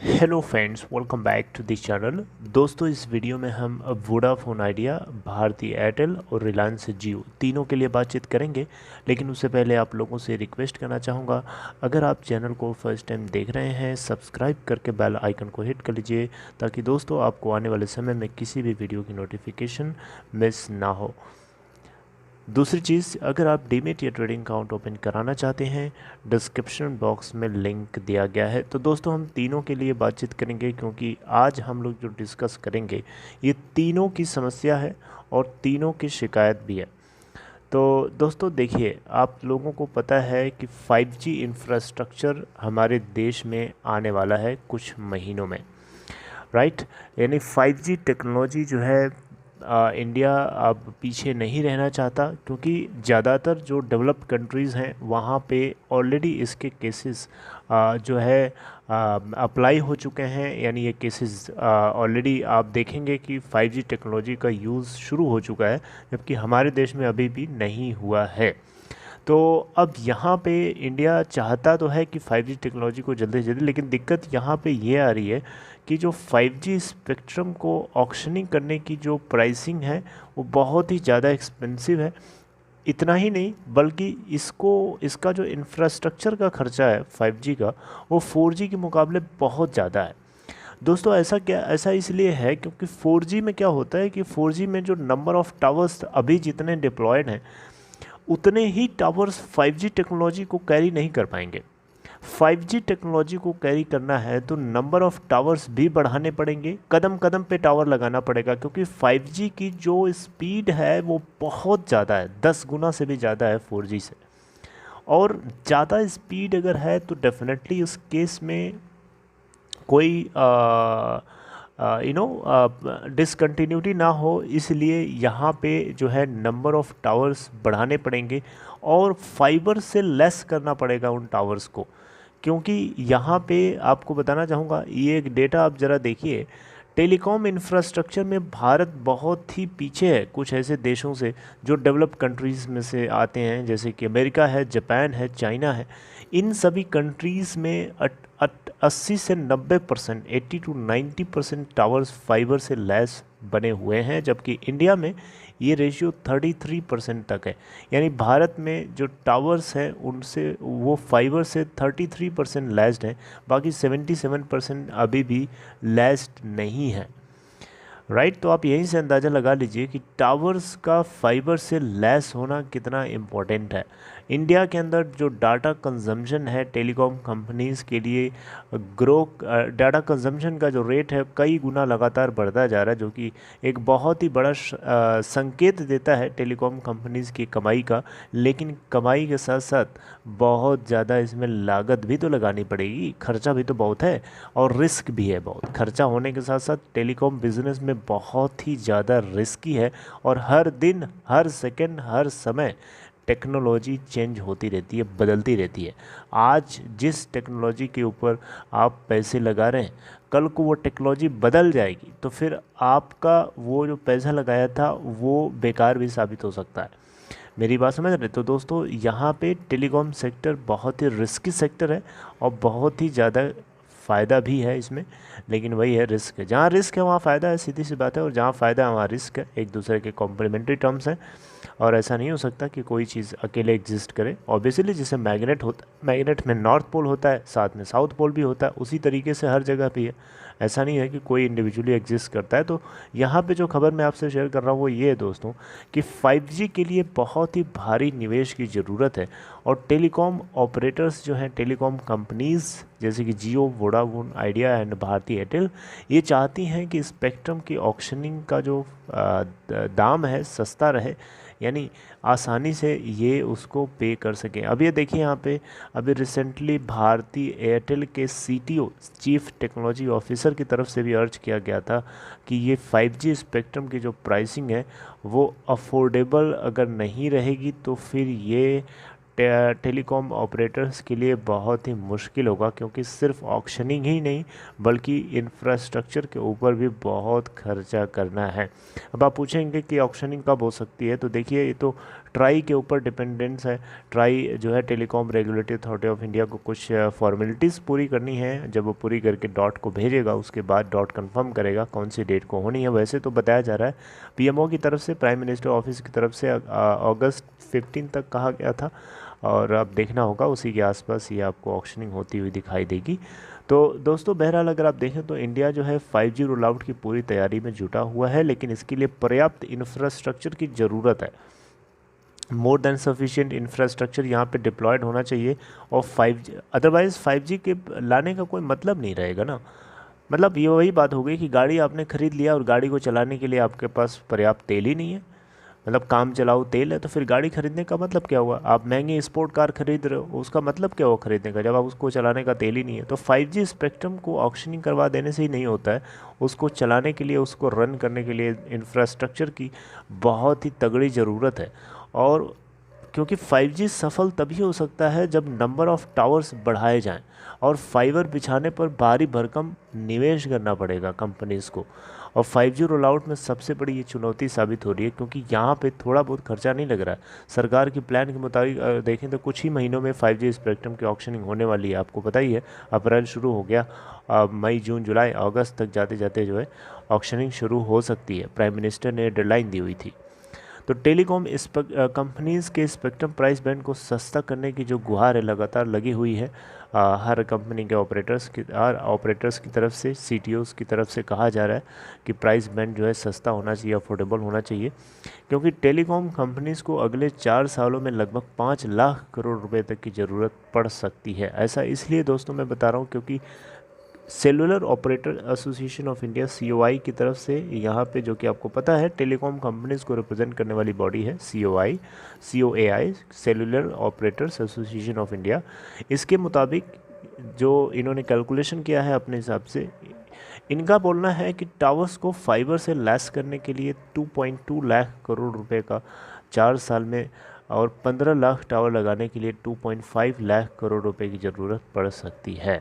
Hello friends, welcome back to this channel. दोस्तों, इस video में हम वोडाफोन आइडिया, भारती एयरटेल और रिलायंस जियो तीनों के लिए बातचीत करेंगे। लेकिन उससे पहले आप लोगों से रिक्वेस्ट करना चाहूँगा, अगर आप चैनल को फर्स्ट टाइम देख रहे हैं, सब्सक्राइब करके बेल आइकन को हिट कर लीजिए ताकि दोस्तों आपको आने वाले समय में किसी भी वीडियो की नोटिफिकेशन मिस ना हो। दूसरी चीज़, अगर आप डीमेट या ट्रेडिंग अकाउंट ओपन कराना चाहते हैं, डिस्क्रिप्शन बॉक्स में लिंक दिया गया है। तो दोस्तों, हम तीनों के लिए बातचीत करेंगे क्योंकि आज हम लोग जो डिस्कस करेंगे ये तीनों की समस्या है और तीनों की शिकायत भी है। तो दोस्तों देखिए, आप लोगों को पता है कि 5G इंफ्रास्ट्रक्चर हमारे देश में आने वाला है कुछ महीनों में, राइट। यानी 5G टेक्नोलॉजी जो है, इंडिया अब पीछे नहीं रहना चाहता क्योंकि ज़्यादातर जो डेवलप्ड कंट्रीज़ हैं वहाँ पे ऑलरेडी इसके केसेस जो है अप्लाई हो चुके हैं। यानी ये केसेस ऑलरेडी आप देखेंगे कि 5G टेक्नोलॉजी का यूज़ शुरू हो चुका है, जबकि हमारे देश में अभी भी नहीं हुआ है। तो अब यहाँ पे इंडिया चाहता तो है कि 5G टेक्नोलॉजी को जल्दी से जल्दी, लेकिन दिक्कत यहाँ पे ये आ रही है कि जो 5G स्पेक्ट्रम को ऑक्शनिंग करने की जो प्राइसिंग है वो बहुत ही ज़्यादा एक्सपेंसिव है। इतना ही नहीं बल्कि इसका जो इंफ्रास्ट्रक्चर का खर्चा है 5G का, वो 4G के मुकाबले बहुत ज़्यादा है। दोस्तों, ऐसा इसलिए है क्योंकि 4G में क्या होता है कि 4G में जो नंबर ऑफ़ टावर्स अभी जितने डिप्लॉयड हैं उतने ही टावर्स 5G टेक्नोलॉजी को कैरी नहीं कर पाएंगे। 5G टेक्नोलॉजी को कैरी करना है तो नंबर ऑफ़ टावर्स भी बढ़ाने पड़ेंगे, कदम कदम पे टावर लगाना पड़ेगा, क्योंकि 5G की जो स्पीड है वो बहुत ज़्यादा है, 10 गुना से भी ज़्यादा है 4G से। और ज़्यादा स्पीड अगर है तो डेफिनेटली उस केस में कोई डिसकंटिन्यूटी ना हो, इसलिए यहाँ पे जो है नंबर ऑफ़ टावर्स बढ़ाने पड़ेंगे और फाइबर से लेस करना पड़ेगा उन टावर्स को। क्योंकि यहाँ पे आपको बताना चाहूँगा, ये एक डेटा आप ज़रा देखिए, टेलीकॉम इंफ्रास्ट्रक्चर में भारत बहुत ही पीछे है कुछ ऐसे देशों से जो डेवलप्ड कंट्रीज़ में से आते हैं, जैसे कि अमेरिका है, जापान है, चाइना है। इन सभी कंट्रीज़ में 80 से 90%, 80 to 90% टावर्स फाइबर से लैस बने हुए हैं, जबकि इंडिया में ये रेशियो 33% तक है। यानी भारत में जो टावर्स हैं उनसे वो फाइबर से 33% लैस्ड हैं, बाकी 77% अभी भी लैस्ड नहीं है, राइट। तो आप यहीं से अंदाज़ा लगा लीजिए कि टावर्स का फाइबर से लैस होना कितना इम्पोर्टेंट है। इंडिया के अंदर जो डाटा कंजम्पशन है टेलीकॉम कंपनीज़ के लिए, डाटा कंजम्पशन का जो रेट है कई गुना लगातार बढ़ता जा रहा है, जो कि एक बहुत ही बड़ा संकेत देता है टेलीकॉम कंपनीज़ की कमाई का। लेकिन कमाई के साथ साथ बहुत ज़्यादा इसमें लागत भी तो लगानी पड़ेगी, खर्चा भी तो बहुत है और रिस्क भी है बहुत। खर्चा होने के साथ साथ टेलीकॉम बिजनेस में बहुत ही ज़्यादा रिस्की है और हर दिन, हर सेकंड, हर समय टेक्नोलॉजी चेंज होती रहती है, बदलती रहती है। आज जिस टेक्नोलॉजी के ऊपर आप पैसे लगा रहे हैं, कल को वो टेक्नोलॉजी बदल जाएगी तो फिर आपका वो जो पैसा लगाया था वो बेकार भी साबित हो सकता है। मेरी बात समझ रहे? तो दोस्तों, यहाँ पे टेलीकॉम सेक्टर बहुत ही रिस्की सेक्टर है और बहुत ही ज़्यादा फ़ायदा भी है इसमें। लेकिन वही है, रिस्क है, जहाँ रिस्क है वहाँ फ़ायदा है, सीधी सी बात है। और जहाँ फ़ायदा है वहाँ रिस्क है, एक दूसरे के कॉम्प्लीमेंट्री टर्म्स हैं। और ऐसा नहीं हो सकता कि कोई चीज़ अकेले एग्जिस्ट करे। ऑब्वियसली जैसे मैग्नेट होता है, मैग्नेट में नॉर्थ पोल होता है, साथ में साउथ पोल भी होता है, उसी तरीके से हर जगह पे है। ऐसा नहीं है कि कोई इंडिविजुअली एग्जिस्ट करता है। तो यहाँ पे जो खबर मैं आपसे शेयर कर रहा हूँ वो ये है दोस्तों, कि 5G के लिए बहुत ही भारी निवेश की ज़रूरत है। और टेलीकॉम ऑपरेटर्स जो हैं, टेलीकॉम कंपनीज़ जैसे कि Jio, Vodafone Idea and Bharti Airtel, ये चाहती हैं कि स्पेक्ट्रम की ऑक्शनिंग का जो दाम है सस्ता रहे, यानी आसानी से ये उसको पे कर सकें। अब ये देखिए यहाँ पे, अभी रिसेंटली भारती एयरटेल के CTO, चीफ टेक्नोलॉजी ऑफिसर की तरफ से भी अर्ज किया गया था कि ये 5G स्पेक्ट्रम की जो प्राइसिंग है वो अफोर्डेबल अगर नहीं रहेगी तो फिर ये टेलीकॉम ऑपरेटर्स के लिए बहुत ही मुश्किल होगा, क्योंकि सिर्फ ऑक्शनिंग ही नहीं बल्कि इंफ्रास्ट्रक्चर के ऊपर भी बहुत खर्चा करना है। अब आप पूछेंगे कि ऑक्शनिंग कब हो सकती है, तो देखिए ये तो ट्राई के ऊपर डिपेंडेंस है। ट्राई जो है telecom regulatory authority of India को कुछ फॉर्मेलिटीज़ पूरी करनी है। जब वो पूरी करके डॉट को भेजेगा उसके बाद डॉट कंफर्म करेगा कौन सी डेट को होनी है। वैसे तो बताया जा रहा है पीएमओ की तरफ से, प्राइम मिनिस्टर ऑफिस की तरफ से अगस्त 15 तक कहा गया था, और अब देखना होगा उसी के आसपास ये आपको ऑक्शनिंग होती हुई दिखाई देगी। तो दोस्तों बहरहाल अगर आप देखें तो इंडिया जो है 5G रोल आउट की पूरी तैयारी में जुटा हुआ है, लेकिन इसके लिए पर्याप्त इंफ्रास्ट्रक्चर की ज़रूरत है। मोर देन सफिशिएंट इंफ्रास्ट्रक्चर यहाँ पे डिप्लॉयड होना चाहिए। और 5G अदरवाइज़ 5G के लाने का कोई मतलब नहीं रहेगा ना। मतलब ये वही बात हो गई कि गाड़ी आपने ख़रीद लिया और गाड़ी को चलाने के लिए आपके पास पर्याप्त तेल ही नहीं है, मतलब काम चलाओ तेल है, तो फिर गाड़ी खरीदने का मतलब क्या हुआ। आप महंगी स्पोर्ट कार खरीद रहे हो, उसका मतलब क्या हुआ खरीदने का, जब आप उसको चलाने का तेल ही नहीं है। तो 5G स्पेक्ट्रम को ऑक्शनिंग करवा देने से ही नहीं होता है, उसको चलाने के लिए, उसको रन करने के लिए इंफ्रास्ट्रक्चर की बहुत ही तगड़ी ज़रूरत है। और क्योंकि 5G सफल तभी हो सकता है जब नंबर ऑफ़ टावर्स बढ़ाए जाएं, और फाइबर बिछाने पर भारी भरकम निवेश करना पड़ेगा कंपनीज़ को। और 5G रोल आउट में सबसे बड़ी ये चुनौती साबित हो रही है, क्योंकि यहाँ पे थोड़ा बहुत खर्चा नहीं लग रहा है। सरकार की प्लान के मुताबिक देखें तो कुछ ही महीनों में 5G स्पेक्ट्रम की ऑक्शनिंग होने वाली है। आपको पता ही है अप्रैल शुरू हो गया, मई जून जुलाई अगस्त तक जाते जाते जो है ऑक्शनिंग शुरू हो सकती है। प्राइम मिनिस्टर ने डेडलाइन दी हुई थी। तो टेलीकॉम कंपनीज़ के स्पेक्ट्रम प्राइस बैंड को सस्ता करने की जो गुहार है लगातार लगी हुई है। हर कंपनी के ऑपरेटर्स की तरफ से, सीटीओज़ की तरफ से कहा जा रहा है कि प्राइस बैंड जो है सस्ता होना चाहिए, अफोर्डेबल होना चाहिए, क्योंकि टेलीकॉम कंपनीज़ को अगले 4 सालों में लगभग 5 लाख करोड़ रुपए तक की ज़रूरत पड़ सकती है। ऐसा इसलिए दोस्तों मैं बता रहा हूँ क्योंकि cellular operator association of India COI की तरफ से यहाँ पे, जो कि आपको पता है टेलीकॉम कंपनीज़ को रिप्रेजेंट करने वाली बॉडी है COAI, cellular operators association of India. इसके मुताबिक जो इन्होंने कैलकुलेशन किया है अपने हिसाब से, इनका बोलना है कि टावर्स को फाइबर से लैस करने के लिए 2.2 लाख करोड़ रुपए का 4 साल में, और 15 लाख टावर लगाने के लिए 2.5 लाख करोड़ रुपए की ज़रूरत पड़ सकती है।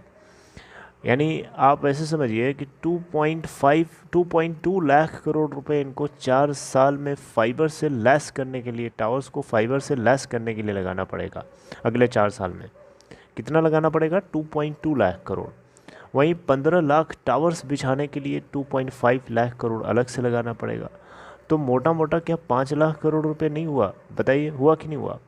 यानी आप ऐसे समझिए कि 2.2 लाख करोड़ रुपए इनको 4 साल में फाइबर से लैस करने के लिए, टावर्स को फाइबर से लैस करने के लिए लगाना पड़ेगा। अगले 4 साल में कितना लगाना पड़ेगा? 2.2 लाख करोड़। वहीं 15 लाख टावर्स बिछाने के लिए 2.5 लाख करोड़ अलग से लगाना पड़ेगा। तो मोटा मोटा क्या 5 लाख करोड़ रुपए नहीं हुआ? बताइए हुआ कि नहीं हुआ?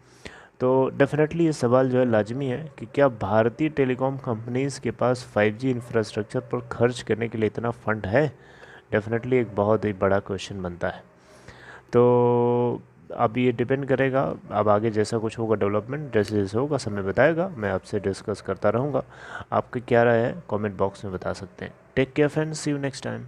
तो डेफिनेटली ये सवाल जो है लाजमी है कि क्या भारतीय टेलीकॉम कंपनीज़ के पास 5G इंफ्रास्ट्रक्चर पर खर्च करने के लिए इतना फंड है? डेफिनेटली एक बहुत ही बड़ा क्वेश्चन बनता है। तो अब ये डिपेंड करेगा, अब आगे जैसा कुछ होगा डेवलपमेंट, जैसे जैसे होगा समय बताएगा, मैं आपसे डिस्कस करता रहूँगा। आपकी क्या राय है कमेंट बॉक्स में बता सकते हैं। Take care friends, see you next time.